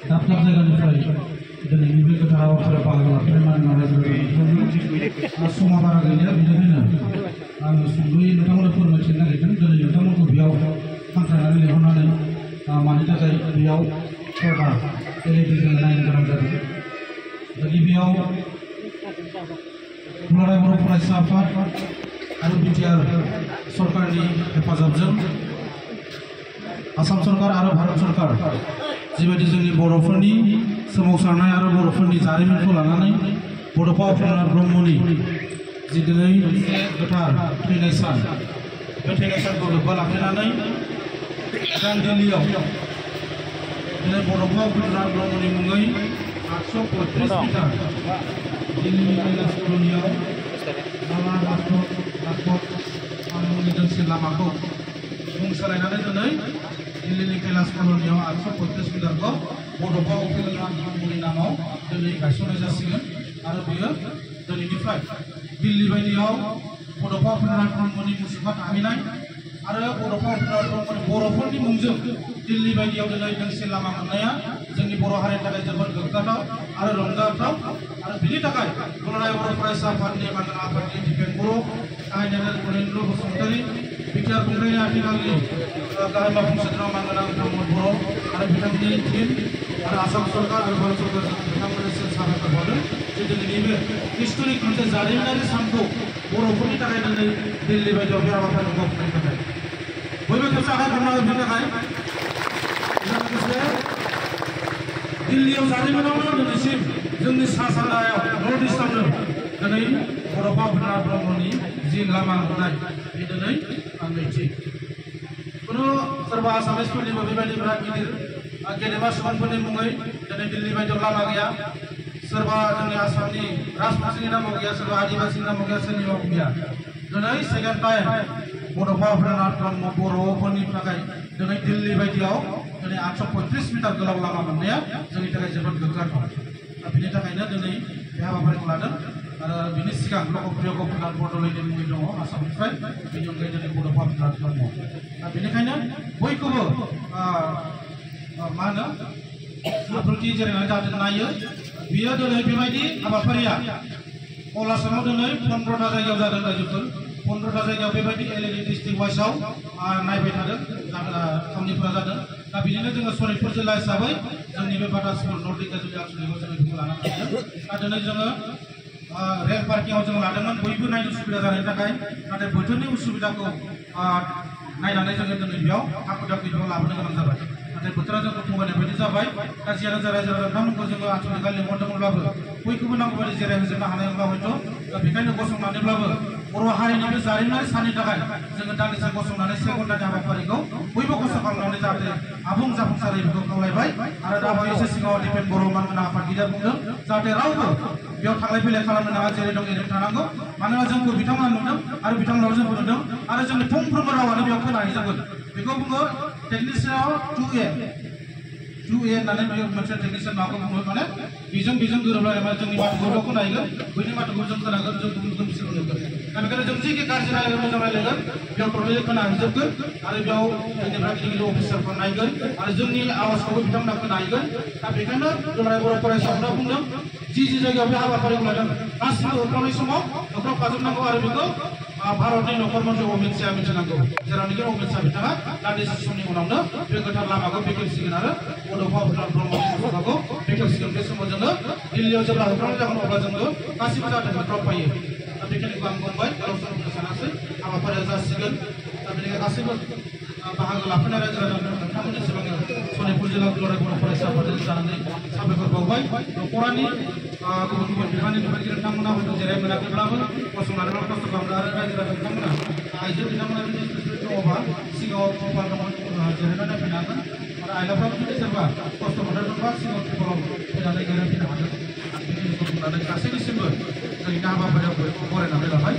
दाब दाब जायगानिफ्राय दिनैनि बे गोथार हाबाफारियाव बाहागो लाफैनाय माननाय रायजो समा बारा गैलिया बेनिखायनो आङो सुंद'यै नोंथांमोननो फोरमायथिनो नागिरदों दिनै नोंथांमोनखौ बेयाव हांख्रायनानै लिंहरनानै मानि थाखाय बेयाव सोरबा टेलिभिजन नायनो गोनां जादों दा गिबियाव दुलाराय बर' फरायसा आफाद आरो बिटिआर सरकारनि हेफाजाबजों आसाम सरकार आरो भारत सरकार जिबायदि जोंनि बर'फोरनि सोमावसारनाय आरो बर'फोरनि जारिमिनखौ लानानै बड'फा उपेन्द्रनाथ ब्रह्मनि जि दिनै गोथार थैनाय सान बे थैनाय सानखौ लोब्बा लाखिनानै गोदान दिल्लीयाव दिनै बड'फा उपेन्द्रनाथ ब्रह्मनि मुङै 835 मिटार दिल्लीनि कैलाश कल'नियाव लामा राजपथ मुंनि दोंसे लामाखौ मुं सोलायनानै दिनै दिल्लीनि कैलाश कल'नियाव 835 मिटारखौ बड'फा उपेन्द्रनाथ ब्रह्मनि नामाव दिनै गायसननाय जासिगोन आरो बेयो दिनैनिफ्राय दिल्ली बायदियाव बड'फा उपेन्द्रनाथ ब्रह्मनि मुसुखा थाहैनाय आरो बड'फा उपेन्द्रनाथ ब्रह्मनि बर'फोरनि मुंजों दिल्ली बायदियाव दिनै दोंसे लामा मोननाया जोंनि बर' हारिनि थाखाय जोबोद गोग्गाथाव आरो रंजाथाव आरो बिनि थाखाय दुलाराय बर' फरायसा आफादनि मानगोनां आफादनि दिपेन बर' गाहाय नेरसोन गनेन्द्र बसुमतारी बिटिआर खुंथायनि आथिखालनि गाहाय मावफुं सोद्रोमा मानगोनां प्रमद बर' आरो बिथांनि टीम आरो आसाम सरकार आरो भारत सरकारजों बिथांमोननिसिम साबायखर बावदों जे दिनैनि बे हिस्ट'रिक मोनसे जारिमिनारि सानखौ बर'फोरनि थाखाय दिनै दिल्ली बायदियाव बे हाबाफारिखौ मावफुंनायनि थाखाय बयबो खेबसे आखाइ हमनांगोन बेनि थाखाय लोगोसे दिल्लीयाव जारिमिनावनो दिनैसिम जोंनि सा सानजायाव नर्थ इस्टआवनो दिनै बड'फा उपेन्द्रनाथ ब्रह्मनि जि लामा मोननाय बे दिनै नैथि खुनु सोरबा आसामिसफोरनिबो बेबायदि बिराद गिदिर गेदेमा सुबुंफोरनि मुङै दिनै दिल्ली बायदियाव लामा गैया सोरबा जोंनि आसामनि राजबंशीनि नामाव गैया सोरबा आदिबासिनि नामाव गैया सोरनिबाव गैया दिनै सेकेन्ड टाइम बड'फा उपेन्द्रनाथ ब्रह्म बर'फोरनि थाखाय दिनै दिल्ली बायदियाव दिनै 835 मिटार गोलाव लामा मोननाया जोंनि थाखाय जोबोद गोग्गाथाव दा बेनि थाखायनो दिनै बे हाबाफारिखौ लादों आरो बिनि सिगां लोकप्रिय गपिनाथ बरद'लैनि मुङै दङ आसामनिफ्राय बेनि अनगायै दिनै बड'फा उपेन्द्रनाथ ब्रह्म दा बेनिखायनो बयखौबो मा होनो आब्रुथि जिरायनानै जाहाथे नायो बियो दिनै बेबायदि हाबाफारिया अल आसामाव दिनै 15टा जायगायाव जादों रायजोफोर 15टा जायगायाव बेबायदि एलएलइ डिस्ट्रिक्ट वाइसआव नायबाय थादों खामानिफोरा जादों दा बिदिनो जोङो सनितपुर जिल्ला हिसाबै जोंनि बे बाटासपुर नर्थ इस्ट जोंनि आनसलिकआव जोङो बेखौ लानानै फैदों दा दिनै जोङो रेल पार्किंआव जों लादोंमोन बयबो नायनो सुबिदा जानायनि थाखाय नाथाय बोथोरनि उसुबिदाखौ नायनानै जोङो दिनै बेयाव हाखु दाखु बेयाव लाबोनो गोनां जाबाय नाथाय बोथोरा जोंखौ थगायनाय बायदि जाबाय दा जियानो जा रायजो राजाफोरखौ जोङो आनसलिकआ लिंहरदोंमोनब्लाबो बयखौबो नांगौ बायदि जिरायहोजोबनो हानाय नंला हयथ' दा बेखायनो गसंनानैब्लाबो बर' हारिनि बे जारिमिनारि साननि थाखाय जोङो दान्दिसे गसंनानै 1 घन्टानि हाबाफारिखौ बयबो खस्थ' खालामनानै जाहाथे आबुं जाफुंसारै बेखौ खावलायबाय आरो दा बावैसो सिगाङाव दिपेन बर' मानगोनां आफादगिरिया बुंदों जाहाथे रावबो बेयाव थांलाय फैलाय खालामनो नाङा जेरै दं एरैनो थानांगौ मानोना जोंखौ बिथांमोना नुदों आरो बिथांमोनाव जोंखौ नुदों आरो जोंनि फंफ्रोमबो रावानो बेयाव खोनाहैजागोन बेखौ बुङो टेक्निसियानाव 2A होननानै बेयो मोनसे टेक्निसियान माखौ बुङो माने बेजों गोरोबलायनाय माने जोंनि माथोखौ खोनाहैगोन बैनि माथोखौ जों खोनागोन जों गुबुन गुबुन बिसोरखौ नुगोन दा बेखायनो जों जिखि गाज्रि रायलायगोन मोजां रायलायगोन बेयाव टटेलि खोनाहैजोबगोन आरो बेयाव जोंनिफ्राय गिदिर गिदिर अफिसारफोर नायगोन आरो जोंनि आवाजखौबो बिथांमोना खोनाहैगोन दा बेखायनो दुलाराय बर' फरायसाफोरा बुंदों जि जायगायाव बे हाबाफारिखौ लादों गासिबो होख्रावनाय समाव होख्रावफाजोबनांगौ आरो बेखौ भारतनि नखर मन्थ्रि अमित शाहआ मिथिनांगौ जेरावनोखि अमित शाह बिथाङा दान्दिसे समनि उनावनो बे गोथार लामाखौ बेखेवसिगोन आरो बड'फा उपेन्द्रनाथ ब्रह्मनि मुसुखाखौ बेखेवसिगोन बे समाव जोङो दिल्लीयाव जेब्ला होख्रावनाय जागोन अब्ला जोङो गासिबो जाहाथे होख्रावफायो दा बेखिनिखौ आं बुंबाय गोलाव सम बुंनो सानासै हाबाफारिया जासिगोन दा बेनिखायनो गासैबो बाहागो लाफैनाय रायजो राजा नोंथांमोननि सिगाङाव सनितपुर जिल्ला दुलाराय बर' फरायसा आफादजों जानानै साबायखर बावबाय न'खरानि गुबुन गुबुन बिफाननि बिबानगिरि नोंथांमोना हयथ' जिराय मोनाखैब्लाबो गसंनानैब्लाबो खस्थ' खालामदों आरो रायजो राजा बिथांमोना आइजो बिथांमोना जुदि दङबा सिगाङाव तिरपाल दङ जिरायनानै फैनो हागोन आरो आइलाफ्राबो जुदि सोरबा खस्थ' मोनदोंबा सिगाङाव तिरपालाव फैनानै जिरायफैनो हागोन आं बेखिनिखौ बुंनानै गासैनिसिमबो जोंनि हाबाफारियाव बरायनानै लाबाय